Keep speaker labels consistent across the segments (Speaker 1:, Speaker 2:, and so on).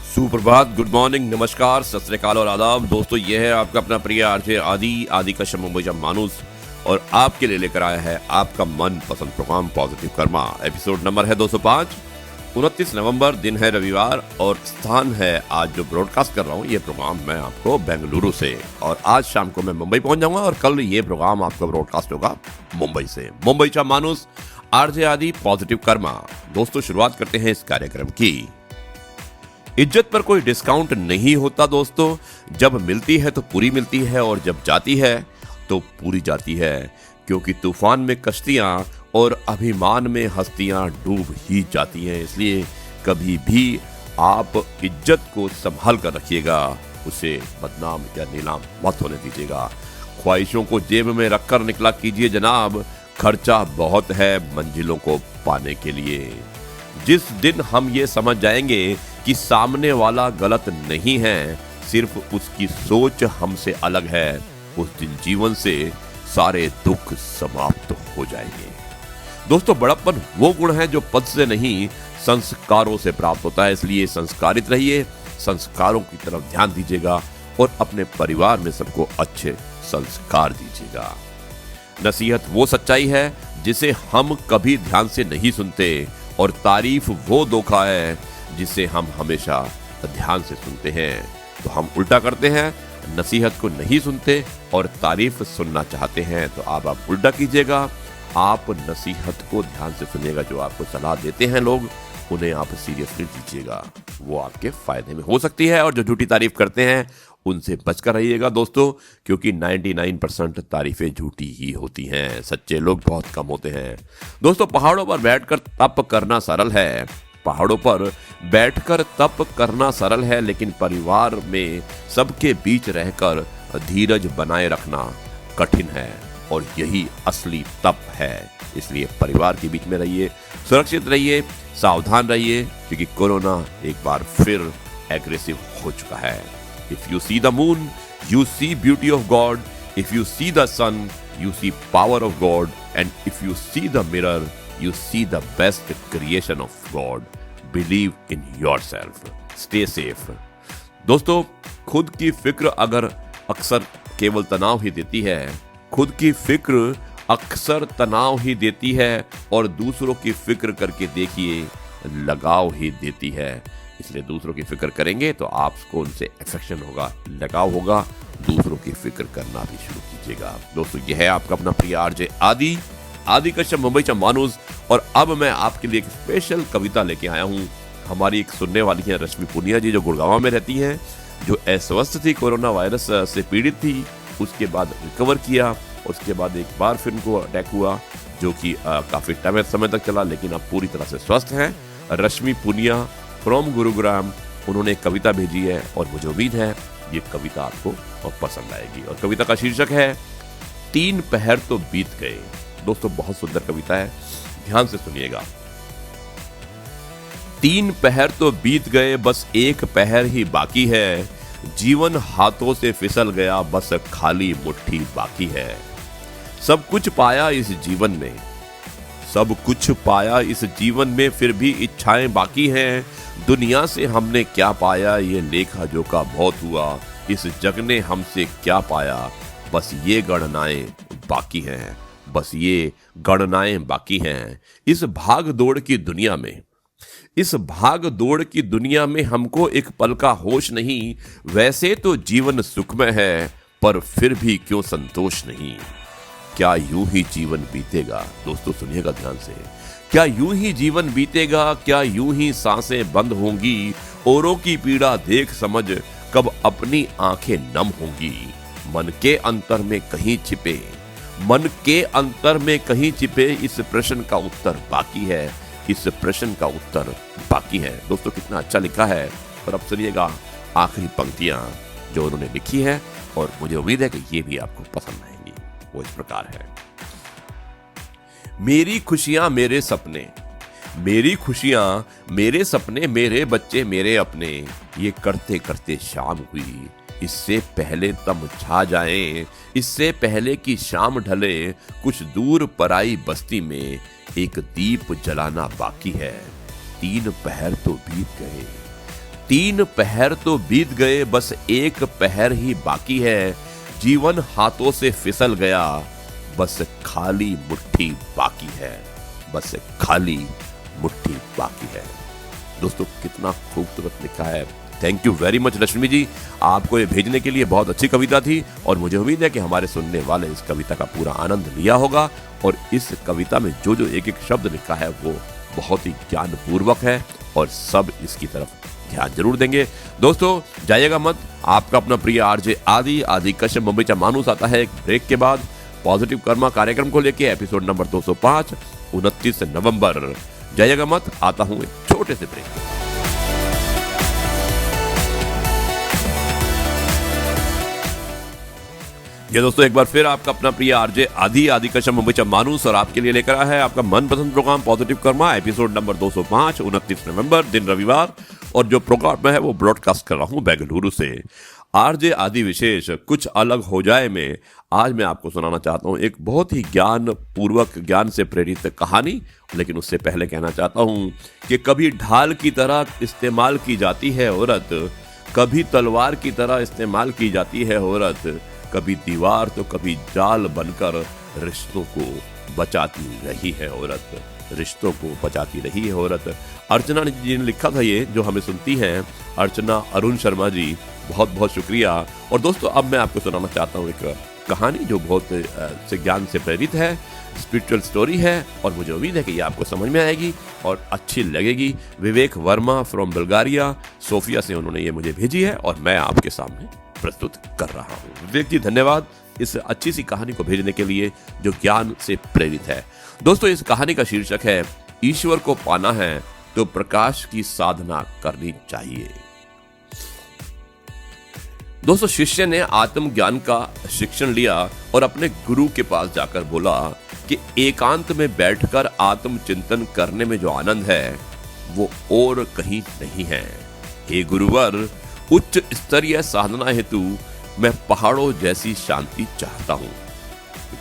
Speaker 1: सुप्रभात, good morning, नमस्कार, सत श्री अकाल और आदाब। दोस्तों, ये है आपका अपना प्रिय आरजे आदि कश्यप मुंबईचा माणूस और आपके लिए लेकर आया है आपका मन पसंद program positive karma. Episode number है 205। 29 नवंबर, दिन है रविवार और स्थान है आज जो ब्रॉडकास्ट कर रहा हूँ ये प्रोग्राम मैं आपको बेंगलुरु से, और आज शाम को मैं मुंबई पहुंच जाऊंगा और कल ये प्रोग्राम आपको ब्रॉडकास्ट होगा मुंबई से। मुंबईचा माणूस आरजे आदि पॉजिटिव कर्मा। दोस्तों, शुरुआत करते हैं इस कार्यक्रम की। इज्जत पर कोई डिस्काउंट नहीं होता दोस्तों। जब मिलती है तो पूरी मिलती है और जब जाती है तो पूरी जाती है, क्योंकि तूफान में कश्तियां और अभिमान में हस्तियां डूब ही जाती हैं। इसलिए कभी भी आप इज्जत को संभाल कर रखिएगा, उसे बदनाम या नीलाम मत होने दीजिएगा। ख्वाहिशों को जेब में रखकर निकला कीजिए जनाब, खर्चा बहुत है मंजिलों को पाने के लिए। जिस दिन हम ये समझ जाएंगे कि सामने वाला गलत नहीं है, सिर्फ उसकी सोच हमसे अलग है, उस दिन जीवन से सारे दुख समाप्त हो जाएंगे। दोस्तों, बड़प्पन वो गुण है जो पद से नहीं संस्कारों से प्राप्त होता है। इसलिए संस्कारित रहिए, संस्कारों की तरफ ध्यान दीजिएगा और अपने परिवार में सबको अच्छे संस्कार दीजिएगा। नसीहत वो सच्चाई है जिसे हम कभी ध्यान से नहीं सुनते, और तारीफ वो धोखा है जिसे हम हमेशा ध्यान से सुनते हैं। तो हम उल्टा करते हैं, नसीहत को नहीं सुनते और तारीफ सुनना चाहते हैं। तो आप उल्टा कीजिएगा, आप नसीहत को ध्यान से सुनिएगा। जो आपको सलाह देते हैं लोग, उन्हें आप सीरियसली लीजिएगा, वो आपके फायदे में हो सकती है। और जो झूठी तारीफ करते हैं उनसे बचकर रहिएगा दोस्तों, क्योंकि 99% तारीफें झूठी ही होती हैं। सच्चे लोग बहुत कम होते हैं। दोस्तों, पहाड़ों पर बैठकर तप करना सरल है, पहाड़ों पर बैठकर तप करना सरल है, लेकिन परिवार में सबके बीच रहकर धीरज बनाए रखना कठिन है, और यही असली तप है। इसलिए परिवार के बीच में रहिए, सुरक्षित रहिए, सावधान रहिए, क्योंकि कोरोना एक बार फिर एग्रेसिव हो चुका है। If you see the moon, you see beauty of God. If you see the sun, you see power of God. And if you see the mirror, you see the best creation of God. Believe in yourself. Stay safe. दोस्तों, खुद की फिक्र अगर अक्सर केवल तनाव ही देती है, खुद की फिक्र अक्सर तनाव ही देती है, और दूसरों की फिक्र करके देखिए लगाव ही देती है। इसलिए दूसरों की फिक्र करेंगे तो आपको उनसे अफेक्शन होगा, लगाव होगा। दूसरों की फिक्र करना भी शुरू कीजिएगा। दोस्तों, यह है आपका अपना प्रिय आरजे आदि कश्यप मुंबईचा माणूस, और अब मैं आपके लिए एक स्पेशल कविता लेके आया हूँ। हमारी एक सुनने वाली है रश्मि पुनिया जी, जो गुड़गांव में रहती हैं, जो अस्वस्थ थी, कोरोना वायरस से पीड़ित थी, उसके बाद रिकवर किया, उसके बाद एक बार फिर उनको अटैक हुआ, जो कि काफी समय तक चला, लेकिन अब पूरी तरह से स्वस्थ हैं। रश्मि पुनिया फ्रॉम गुरुग्राम, उन्होंने एक कविता भेजी है और मुझे उम्मीद है ये कविता आपको पसंद आएगी। और कविता का शीर्षक है 3 पहर तो बीत गए। दोस्तों, बहुत सुंदर कविता है, ध्यान से सुनिएगा। 3 पहर तो बीत गए, बस एक पहर ही बाकी है। जीवन हाथों से फिसल गया, बस खाली मुट्ठी बाकी है। सब कुछ पाया इस जीवन में, सब कुछ पाया इस जीवन में, फिर भी इच्छाएं बाकी हैं। दुनिया से हमने क्या पाया, ये लेखा जोखा बहुत हुआ। इस जग ने हमसे क्या पाया, बस ये गणनाएं बाकी हैं, बस ये गणनाएं बाकी हैं। इस भाग दौड़ की दुनिया में, इस भाग दौड़ की दुनिया में हमको एक पल का होश नहीं। वैसे तो जीवन सुखमय है, पर फिर भी क्यों संतोष नहीं। क्या यूं ही जीवन बीतेगा। दोस्तों, सुनिएगा ध्यान से। क्या यूं ही जीवन बीतेगा, क्या यूं ही सांसें बंद होंगी। औरों की पीड़ा देख समझ कब अपनी आंखें नम होंगी। मन के अंतर में कहीं छिपे, मन के अंतर में कहीं छिपे, इस प्रश्न का उत्तर बाकी है, इस प्रश्न का उत्तर बाकी है। दोस्तों, कितना अच्छा लिखा है। और अब सुनिएगा आखिरी पंक्तियां जो उन्होंने लिखी है, और मुझे उम्मीद है कि ये भी आपको पसंद आएंगी। वो इस प्रकार है। मेरी खुशियां मेरे सपने, मेरी खुशियां मेरे सपने, मेरे बच्चे मेरे अपने, ये करते करते शाम हुई। इससे पहले तम छा जाएं, इससे पहले कि शाम ढले, कुछ दूर पराई बस्ती में एक दीप जलाना बाकी है। 3 पहर तो बीत गए, 3 पहर तो बीत गए, बस एक पहर ही बाकी है। जीवन हाथों से फिसल गया, बस खाली मुट्ठी बाकी है, बस खाली मुट्ठी बाकी है। दोस्तों कितना खूबसूरत लिखा है। Thank you very much Lakshmi ji, आपको ये भेजने के लिए बहुत अच्छी कविता थी और मुझे उम्मीद है कि हमारे सुनने वाले इस कविता का पूरा आनंद लिया होगा और इस कविता में जो जो एक एक शब्द लिखा है वो बहुत ही ज्ञानपूर्वक है और सब इसकी तरफ ध्यान जरूर देंगे। दोस्तों जाइएगा मत, आपका अपना प्रिय आरजे आदि कश्यप मुंबई मानुस आता है एक ब्रेक के बाद पॉजिटिव कर्मा कार्यक्रम को लेके एपिसोड नंबर 205 29 नवंबर। जाइएगा मत, आता हूं एक छोटे से ब्रेक। ये दोस्तों एक बार फिर आपका अपना प्रिय आरजे आदि कश्यप मुंबई मानुस और आपके लिए लेकर आया है आपका मनपसंद program positive karma episode number 205 29 नवंबर दिन रविवार। और जो प्रोग्राम है वो ब्रॉडकास्ट कर रहा हूं बेंगलुरु से। आरजे आदि विशेष कुछ अलग हो जाए में आज मैं आपको सुनाना चाहता हूं एक बहुत ही ज्ञान से प्रेरित कहानी। लेकिन उससे पहले कहना चाहता हूं कि कभी ढाल की तरह इस्तेमाल की जाती है औरत, कभी तलवार की तरह इस्तेमाल की जाती है औरत, कभी दीवार तो कभी जाल बनकर रिश्तों को बचाती रही है औरत, रिश्तों को बचाती रही है औरत। अर्चना जी ने लिखा था ये, जो हमें सुनती हैं अर्चना अरुण शर्मा जी, बहुत बहुत शुक्रिया। और दोस्तों अब मैं आपको सुनाना चाहता हूँ एक कहानी जो बहुत से ज्ञान से प्रेरित है, स्पिरिचुअल स्टोरी है और मुझे उम्मीद है कि ये आपको समझ में आएगी और अच्छी लगेगी। विवेक वर्मा फ्रॉम बुल्गारिया सोफिया से उन्होंने ये मुझे भेजी है और मैं आपके सामने प्रस्तुत कर रहा हूँ। विवेक जी धन्यवाद इस अच्छी सी कहानी को भेजने के लिए जो ज्ञान से प्रेरित है। दोस्तों इस कहानी का शीर्षक है ईश्वर को पाना है तो प्रकाश की साधना करनी चाहिए। दोस्तों शिष्य ने आत्मज्ञान का शिक्षण लिया और अपने गुरु के पास जाकर बोला कि एकांत में बैठकर आत्मचिंतन करने में जो आनंद है वो और कहीं नहीं है। हे गुरुवर, उच्च स्तरीय साधना हेतु मैं पहाड़ों जैसी शांति चाहता हूं।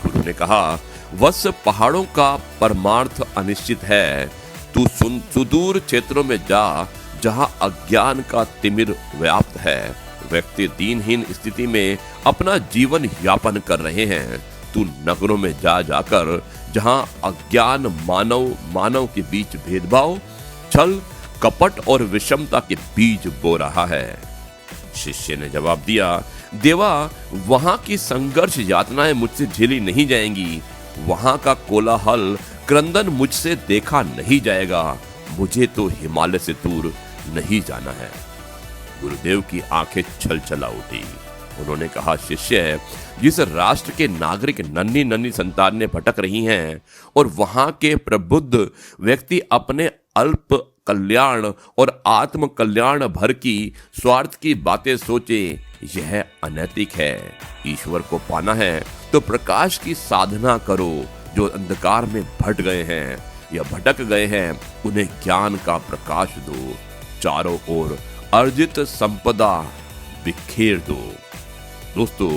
Speaker 1: गुरु ने कहा, वत्स पहाड़ों का परमार्थ अनिश्चित है। तू सुदूर क्षेत्रों में जा जहां अज्ञान का तिमिर व्याप्त है। व्यक्ति दीनहीन स्थिति में अपना जीवन यापन कर रहे हैं। तू नगरों में जा जाकर जहां अज्ञान मानव के बीच भेदभाव, छल, कपट और विषमता के बीज बो रहा है। शिष्य ने जवाब दिया, देवा, वहां की संघर्ष यातनाएं मुझसे झेली नहीं जाएंगी। वहां का कोलाहल क्रंदन मुझसे देखा नहीं जाएगा। मुझे तो हिमालय से दूर नहीं जाना है। गुरुदेव की आंखें छलछला उठी। उन्होंने कहा, शिष्य, जिस राष्ट्र के नागरिक नन्ही नन्ही संतानें भटक रही हैं और वहां के प्रबुद्ध व्यक्ति अपने अल्प कल्याण और आत्म कल्याण भर की स्वार्थ की बातें सोचे, यह अनैतिक है। ईश्वर को पाना है तो प्रकाश की साधना करो। जो अंधकार में भट गए हैं या भटक गए हैं उन्हें ज्ञान का प्रकाश दो। चारों ओर अर्जित संपदा बिखेर दो। दोस्तों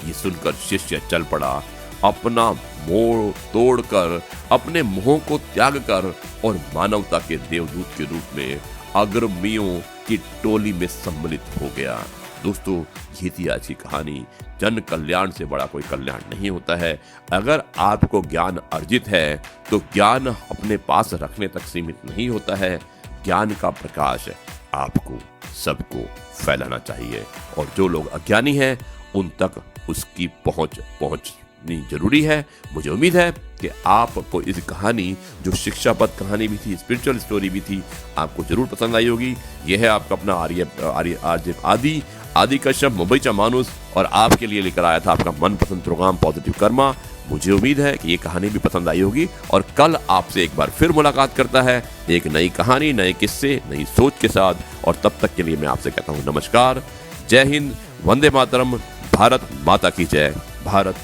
Speaker 1: ये सुनकर शिष्य चल पड़ा। अपना मोह तोड़कर, अपने मोह को त्याग कर और मानवता के देवदूत के रूप में अग्रमियों की टोली में सम्मिलित हो गया। दोस्तों ये थी आज की कहानी। जन कल्याण से बड़ा कोई कल्याण नहीं होता है। अगर आपको ज्ञान अर्जित है तो ज्ञान अपने पास रखने तक सीमित नहीं होता है। ज्ञान का प्रकाश आपको सबको फैलाना चाहिए और जो लोग अज्ञानी हैं उन तक उसकी पहुंचनी जरूरी है। मुझे उम्मीद है कि आपको इस कहानी, जो शिक्षापद कहानी भी थी, स्पिरिचुअल स्टोरी भी थी, आपको जरूर पसंद आई होगी। यह है आपका अपना आरजे आदि कश्यप मुंबई चा मानुस और आपके लिए लेकर आया था आपका मनपसंद प्रोग्राम पॉजिटिव कर्मा। मुझे उम्मीद है कि ये कहानी भी पसंद आई होगी और कल आपसे एक बार फिर मुलाकात करता है एक नई कहानी, नए किस्से, नई सोच के साथ। और तब तक के लिए मैं आपसे कहता हूँ नमस्कार, जय हिंद, वंदे मातरम, भारत माता की जय, भारत